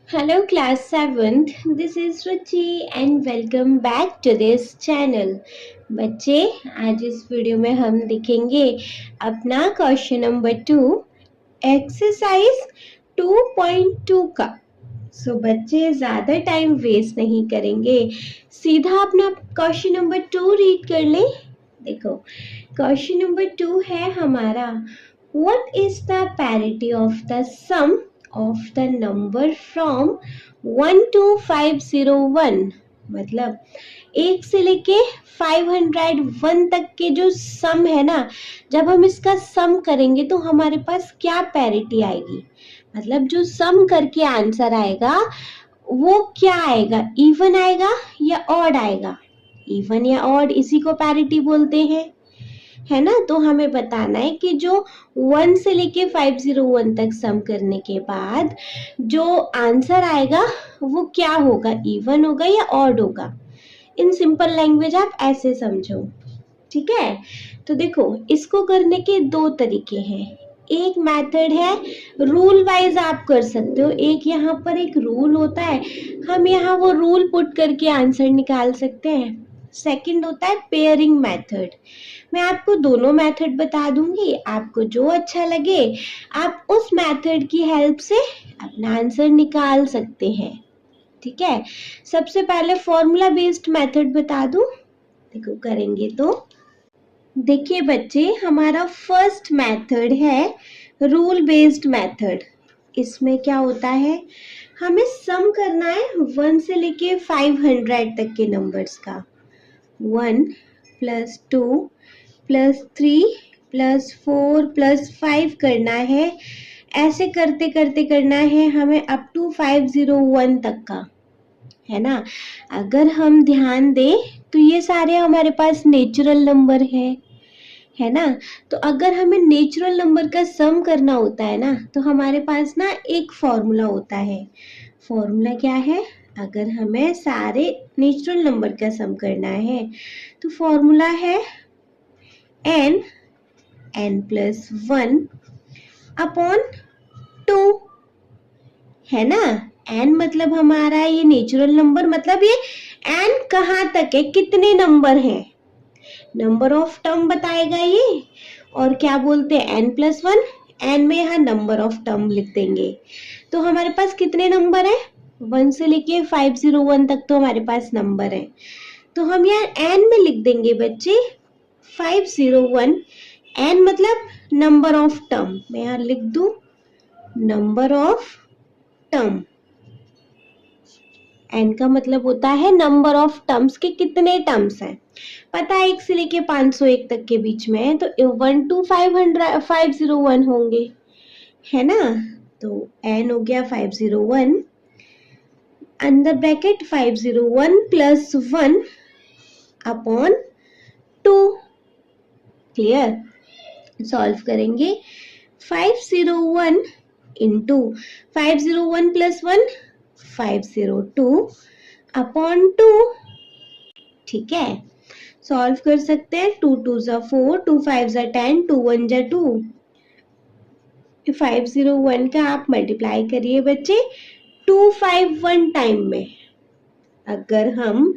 Hello class 7th, this is Ruchi and welcome back to this channel. बच्चे आज इस video में हम देखेंगे अपना क्वेश्चन नंबर 2 एक्सरसाइज 2.2 का। बच्चे ज़्यादा टाइम वेस्ट नहीं करेंगे, सीधा अपना क्वेश्चन नंबर 2 रीड कर लें। देखो क्वेश्चन नंबर 2 है हमारा, what is the parity of the sum of the number from 1 to 501। मतलब 1 से लेके 501 तक के जो सम है ना, जब हम इसका सम करेंगे तो हमारे पास क्या पैरिटी आएगी, मतलब जो सम करके आंसर आएगा वो क्या आएगा, इवन आएगा या ऑड आएगा। इवन या ऑड इसी को पैरिटी बोलते हैं, है ना। तो हमें बताना है कि जो 1 से लेके 501 तक सम करने के बाद जो आंसर आएगा वो क्या होगा, इवन होगा या ऑड होगा। इन सिंपल लैंग्वेज आप ऐसे समझो, ठीक है। तो देखो इसको करने के दो तरीके हैं। एक मेथड है रूल वाइज आप कर सकते हो, एक यहाँ पर एक रूल होता है, हम यहाँ वो रूल पुट करके आंसर निकाल सकते हैं। सेकंड होता है पेयरिंग मेथड। मैं आपको दोनों मेथड बता दूंगी, आपको जो अच्छा लगे आप उस मेथड की हेल्प से अपना आंसर निकाल सकते हैं, ठीक है। सबसे पहले फॉर्मूला बेस्ड मेथड बता दूं, देखो करेंगे तो देखिए बच्चे, हमारा फर्स्ट मेथड है रूल बेस्ड मेथड। इसमें क्या होता है, हमें सम करना है 1 से लेके 500 तक के नंबर्स का। 1 + 2 + 3 + 4 + 5 करना है। ऐसे करते करते करना है हमें अप टू 501 तक का, है ना। अगर हम ध्यान दें तो ये सारे हमारे पास नेचुरल नंबर है ना। तो अगर हमें नेचुरल नंबर का सम करना होता है ना, तो हमारे पास ना एक फॉर्मूला होता है। फॉर्मूला क्या है, अगर हमें सारे नेचुरल नंबर का सम करना है तो फॉर्मूला है n + 1 अपॉन 2, है ना। n मतलब हमारा ये नेचुरल नंबर, मतलब ये n कहाँ तक है, कितने नंबर हैं, नंबर ऑफ टर्म बताएगा ये। और क्या बोलते हैं n + 1, n में यहाँ नंबर ऑफ टर्म लिख देंगे। तो हमारे पास कितने नंबर है, 1 से लेके 501 तक तो हमारे पास नंबर है। तो हम यहाँ n में लिख देंगे बच्चे 501। n मतलब नंबर ऑफ टर्म, मैं यहाँ लिख दूं नंबर ऑफ टर्म। n का मतलब होता है नंबर ऑफ टर्म्स के कितने टर्म्स हैं। पता है 1 से लेके 501 तक के बीच में है, तो 1 to 501 होंगे, है ना। तो n हो गया 501, अंदर ब्रैकेट 501 + 1 अपॉन 2। क्लियर। सॉल्व करेंगे 501 इंटू 501 + 1 502 अपॉन 2, ठीक है। सॉल्व कर सकते हैं, 2 2 = 4, 2 5 = 10, 2 1 = 2। 501 का आप मल्टीप्लाई करिए बच्चे 251 टाइम में। अगर हम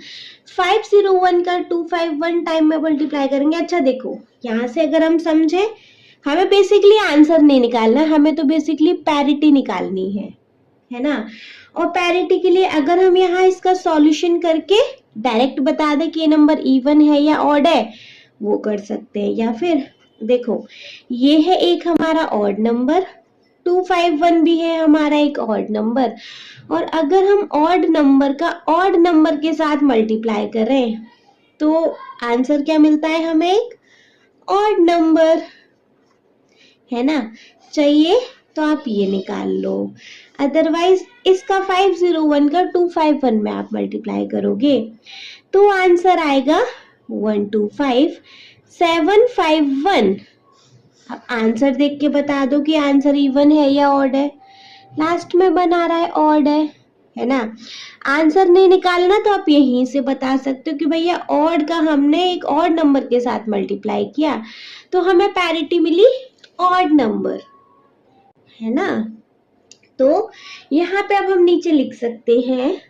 501 का 251 टाइम में मल्टीप्लाई करेंगे, अच्छा देखो यहाँ से अगर हम समझे, हमें बेसिकली आंसर नहीं निकालना, हमें तो बेसिकली पैरिटी निकालनी है ना। और पैरिटी के लिए अगर हम यहाँ इसका सॉल्यूशन करके डायरेक्ट बता दें कि ये नंबर इवन है या ऑड है, वो कर सकते हैं। या फिर देखो ये है एक हमारा ऑड नंबर, 251 भी है हमारा एक ऑड नंबर, और अगर हम ऑड नंबर का ऑड नंबर के साथ मल्टीप्लाई करें तो आंसर क्या मिलता है हमें, एक ऑड नंबर, है ना। चाहिए तो आप ये निकाल लो, अदरवाइज इसका 501 का 251 में आप मल्टीप्लाई करोगे तो आंसर आएगा 125751। अब आंसर देख के बता दो कि आंसर इवन है या ऑड है। लास्ट में बना रहा है ऑड है ना। आंसर नहीं निकालना तो आप यहीं से बता सकते हो कि भैया ऑड का हमने एक ऑड नंबर के साथ मल्टीप्लाई किया तो हमें पैरिटी मिली ऑड नंबर, है ना। तो यहाँ पे अब हम नीचे लिख सकते हैं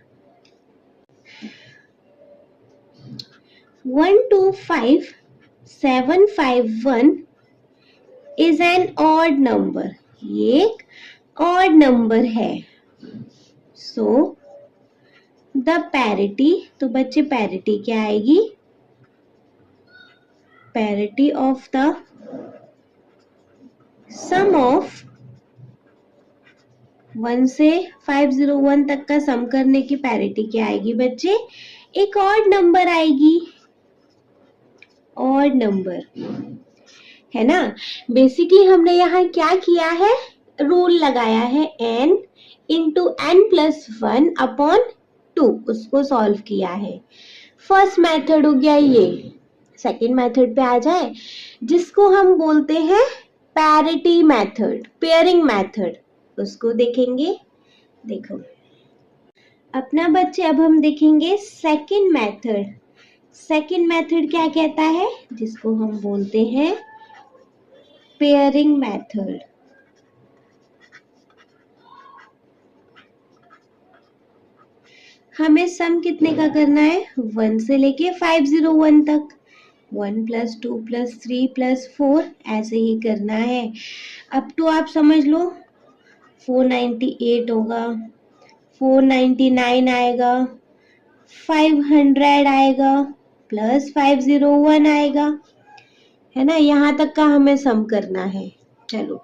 125751 इज एन ऑड नंबर, ये एक ऑड नंबर है। सो द पैरिटी, तो बच्चे पैरिटी क्या आएगी, parity of the sum of 1 से 501 तक का सम करने की पैरिटी क्या आएगी बच्चे, एक ऑड नंबर आएगी, ऑड नंबर, है ना। बेसिकली हमने यहाँ क्या किया है, रूल लगाया है n into n plus 1 upon 2, उसको सॉल्व किया है। फर्स्ट मेथड हो गया ये। सेकेंड मेथड पे आ जाए, जिसको हम बोलते हैं पैरिटी मेथड, पेयरिंग मेथड, उसको देखेंगे। देखो अपना बच्चे, अब हम देखेंगे सेकेंड मेथड। सेकेंड मेथड क्या कहता है, जिसको हम बोलते हैं पेयरिंग मेथड। हमें सम कितने का करना है, 1 से लेके 501 तक, 1 प्लस 2 प्लस 3 प्लस 4 ऐसे ही करना है। अब तो आप समझ लो 498 होगा, 499 आएगा, 500 आएगा, प्लस 501 आएगा, है ना। यहाँ तक का हमें सम करना है। चलो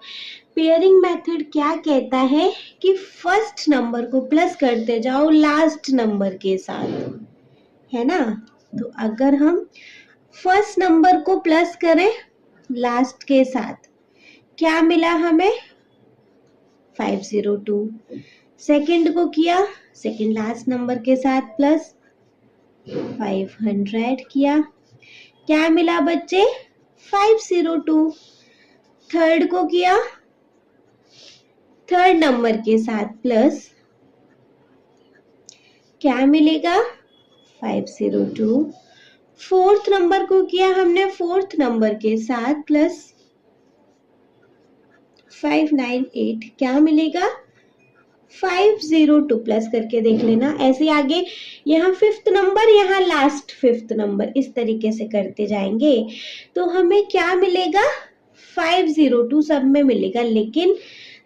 पेयरिंग मेथड क्या कहता है कि फर्स्ट नंबर को प्लस करते जाओ लास्ट नंबर के साथ, है ना। तो अगर हम फर्स्ट नंबर को प्लस करें लास्ट के साथ, क्या मिला हमें, 502। सेकंड को किया, सेकंड लास्ट नंबर के साथ प्लस 500 किया, क्या मिला बच्चे, 502। थर्ड को किया, थर्ड नंबर के साथ प्लस, क्या मिलेगा, 502। फोर्थ नंबर को किया हमने फोर्थ नंबर के साथ प्लस 598, क्या मिलेगा, 502। प्लस करके देख लेना, ऐसे आगे यहाँ फिफ्थ नंबर, यहाँ लास्ट फिफ्थ नंबर, इस तरीके से करते जाएंगे तो हमें क्या मिलेगा, 502 सब में मिलेगा। लेकिन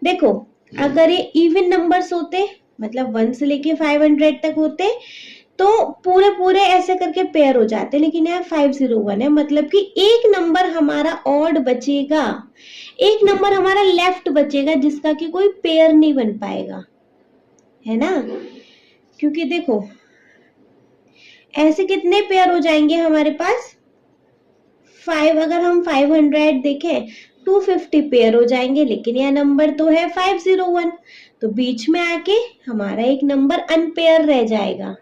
देखो अगर ये इवन नंबर्स होते, मतलब 1 से लेके 500 तक होते, तो पूरे पूरे ऐसे करके पेयर हो जाते, लेकिन यहाँ 501 है, मतलब कि एक नंबर हमारा ऑड बचेगा, एक नंबर हमारा लेफ्ट बचेगा, जिसका कि कोई पेयर नहीं बन पाएगा, है ना। क्योंकि देखो ऐसे कितने पेयर हो जाएंगे हमारे पास, 5, अगर हम 500 देखें 250 पेयर हो जाएंगे, लेकिन यह नंबर तो है 501, तो बीच में आके हमारा एक नंबर अनपेयर रह जाएगा।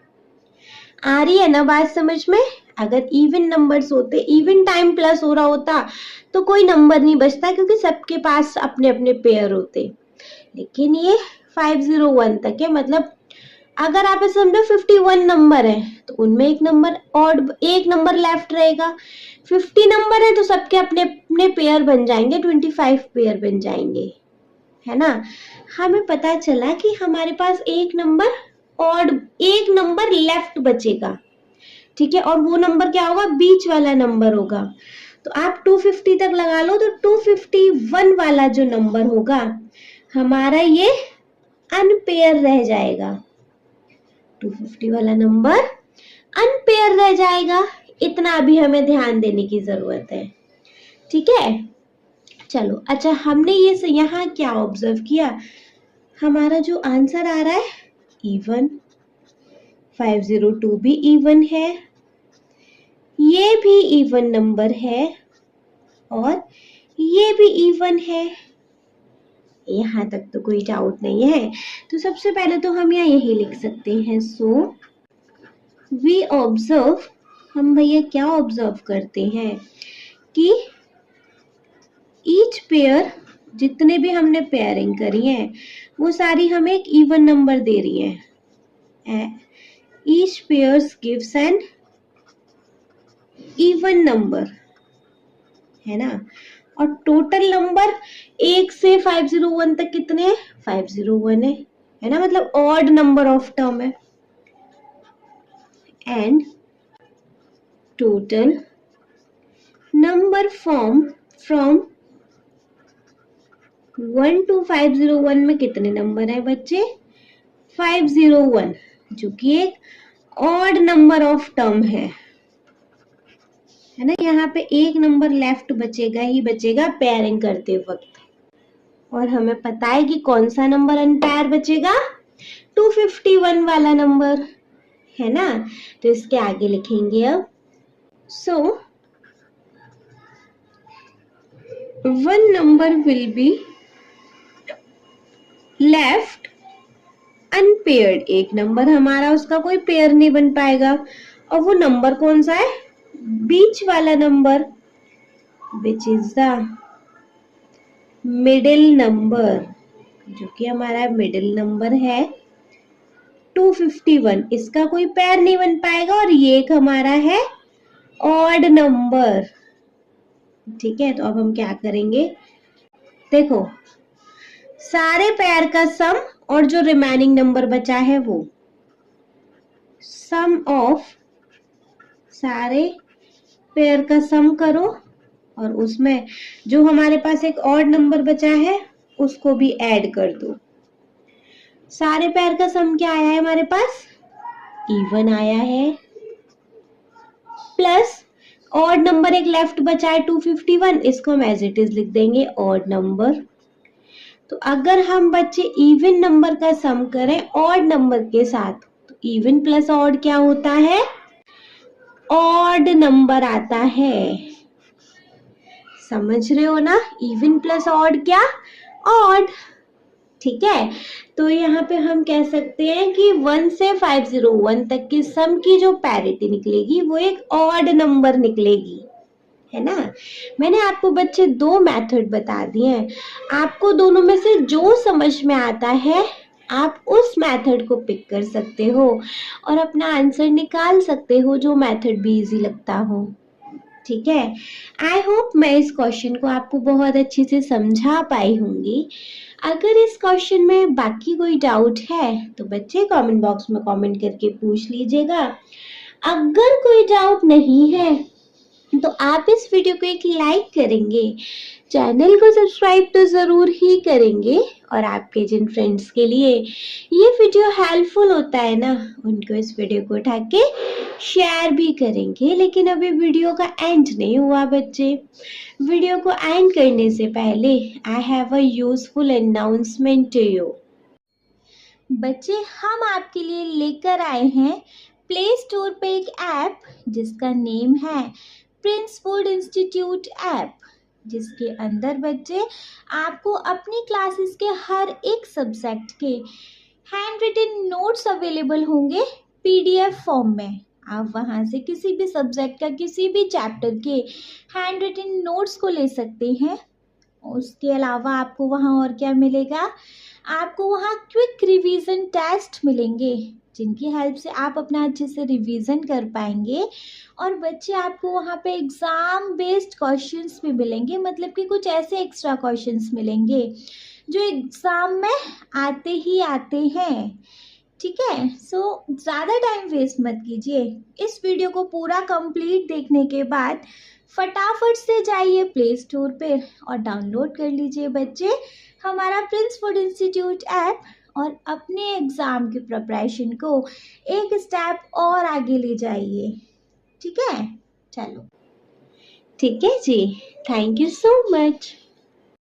आ रही है ना बात समझ में। अगर इवन नंबर्स होते, इवन टाइम प्लस हो रहा होता, तो कोई नंबर नहीं बचता, क्योंकि सबके पास अपने अपने पेयर होते। लेकिन ये 501 तक है, मतलब अगर आप समझो 51 नंबर है, तो उनमें एक नंबर ऑड, एक नंबर लेफ्ट रहेगा। 50 नंबर है तो सबके अपने अपने पेयर बन जाएंगे, 25 पेयर बन जाएंगे, है ना। हमें पता चला कि हमारे पास एक नंबर ऑड, एक नंबर लेफ्ट बचेगा, ठीक है, और वो नंबर क्या होगा, बीच वाला नंबर होगा। तो आप 250 तक लगा लो, तो 251 वाला जो नंबर होगा हमारा ये अनपेयर रह जाएगा, 250 वाला नंबर अनपेयर रह जाएगा। इतना अभी हमें ध्यान देने की जरूरत है, ठीक है। चलो अच्छा, हमने ये यहाँ क्या ऑब्जर्व किया, हमारा जो आंसर आ रहा है इवन, 502 भी इवन है, ये भी इवन नंबर है, और ये भी इवन है। यहाँ तक तो कोई डाउट नहीं है। तो सबसे पहले तो हम यहाँ यही लिख सकते हैं, सो वी ऑब्जर्व, हम भैया क्या ऑब्जर्व करते हैं कि ईच पेयर, जितने भी हमने पेयरिंग करी है वो सारी हमें एक इवन नंबर दे रही है। Each pairs gives an even number, है ना। और टोटल नंबर 1 से 501 तक कितने हैं? 501 है ना, मतलब ऑड नंबर ऑफ टर्म है। And total number form from 1 to 501 में कितने नंबर है बच्चे? 501, जो कि एक ऑड नंबर ऑफ टर्म है ना। यहाँ पे एक नंबर लेफ्ट बचेगा ही बचेगा पेयरिंग करते वक्त, और हमें पता है कि कौन सा नंबर अनपेयर बचेगा? 251 वाला नंबर, है ना। तो इसके आगे लिखेंगे अब, so one number will be left unpaired, एक नंबर हमारा उसका कोई पेयर नहीं बन पाएगा। और वो नंबर कौन सा है? बीच वाला number, which is the middle number, जो कि हमारा मिडिल नंबर है 251, इसका कोई पेयर नहीं बन पाएगा। और ये एक हमारा है ऑड नंबर, ठीक है। तो अब हम क्या करेंगे, देखो सारे पेयर का सम और जो रिमेनिंग नंबर बचा है वो सम ऑफ सारे पेयर का सम करो, और उसमें जो हमारे पास एक ऑड नंबर बचा है उसको भी ऐड कर दो। सारे पेयर का सम क्या आया है हमारे पास? इवन आया है, प्लस ऑड नंबर एक लेफ्ट बचा है 251, इसको हम एज इट इज लिख देंगे ऑड नंबर। तो अगर हम बच्चे इवन नंबर का सम करें ऑड नंबर के साथ, तो इवन प्लस ऑड क्या होता है? ऑड नंबर आता है। समझ रहे हो ना? इवन प्लस ऑड क्या? ऑड, ठीक है। तो यहाँ पे हम कह सकते हैं कि 1 से 501 तक की सम की जो पैरिटी निकलेगी वो एक ऑड नंबर निकलेगी, है ना। मैंने आपको बच्चे दो मेथड बता दिए हैं, आपको दोनों में से जो समझ में आता है आप उस मेथड को पिक कर सकते हो और अपना आंसर निकाल सकते हो, जो मेथड भी इजी लगता हो, ठीक है। आई होप मैं इस क्वेश्चन को आपको बहुत अच्छे से समझा पाई होंगी। अगर इस क्वेश्चन में बाकी कोई डाउट है तो बच्चे कमेंट बॉक्स में कमेंट करके पूछ लीजिएगा। अगर कोई डाउट नहीं है तो आप इस वीडियो को एक लाइक करेंगे, चैनल को सब्सक्राइब तो ज़रूर ही करेंगे, और आपके जिन फ्रेंड्स के लिए ये वीडियो हेल्पफुल होता है ना, उनको इस वीडियो को उठा के शेयर भी करेंगे। लेकिन अभी वीडियो का एंड नहीं हुआ बच्चे। वीडियो को एंड करने से पहले I have a useful announcement to you. बच्चे हम आपके लिए लेकर आए हैं प्ले स्टोर पे एक ऐप जिसका नेम है प्रिंस वुड इंस्टीट्यूट ऐप, जिसके अंदर बच्चे आपको अपनी क्लासेस के हर एक सब्जेक्ट के हैंड रिटन नोट्स अवेलेबल होंगे पीडीएफ फॉर्म में। आप वहां से किसी भी सब्जेक्ट का किसी भी चैप्टर के हैंड रिटन नोट्स को ले सकते हैं। उसके अलावा आपको वहाँ और क्या मिलेगा? आपको वहाँ क्विक रिवीजन टेस्ट मिलेंगे, जिनकी हेल्प से आप अपना अच्छे से रिवीजन कर पाएंगे। और बच्चे आपको वहाँ पे एग्ज़ाम बेस्ड क्वेश्चंस भी मिलेंगे, मतलब कि कुछ ऐसे एक्स्ट्रा क्वेश्चंस मिलेंगे जो एग्ज़ाम में आते ही आते हैं, ठीक है। सो ज़्यादा टाइम वेस्ट मत कीजिए। इस वीडियो को पूरा कंप्लीट देखने के बाद फटाफट से जाइए प्ले स्टोर पे और डाउनलोड कर लीजिए बच्चे हमारा प्रिंस वुड इंस्टीट्यूट ऐप, और अपने एग्ज़ाम की प्रिपरेशन को एक स्टेप और आगे ले जाइए, ठीक है। चलो, ठीक है जी, थैंक यू सो मच।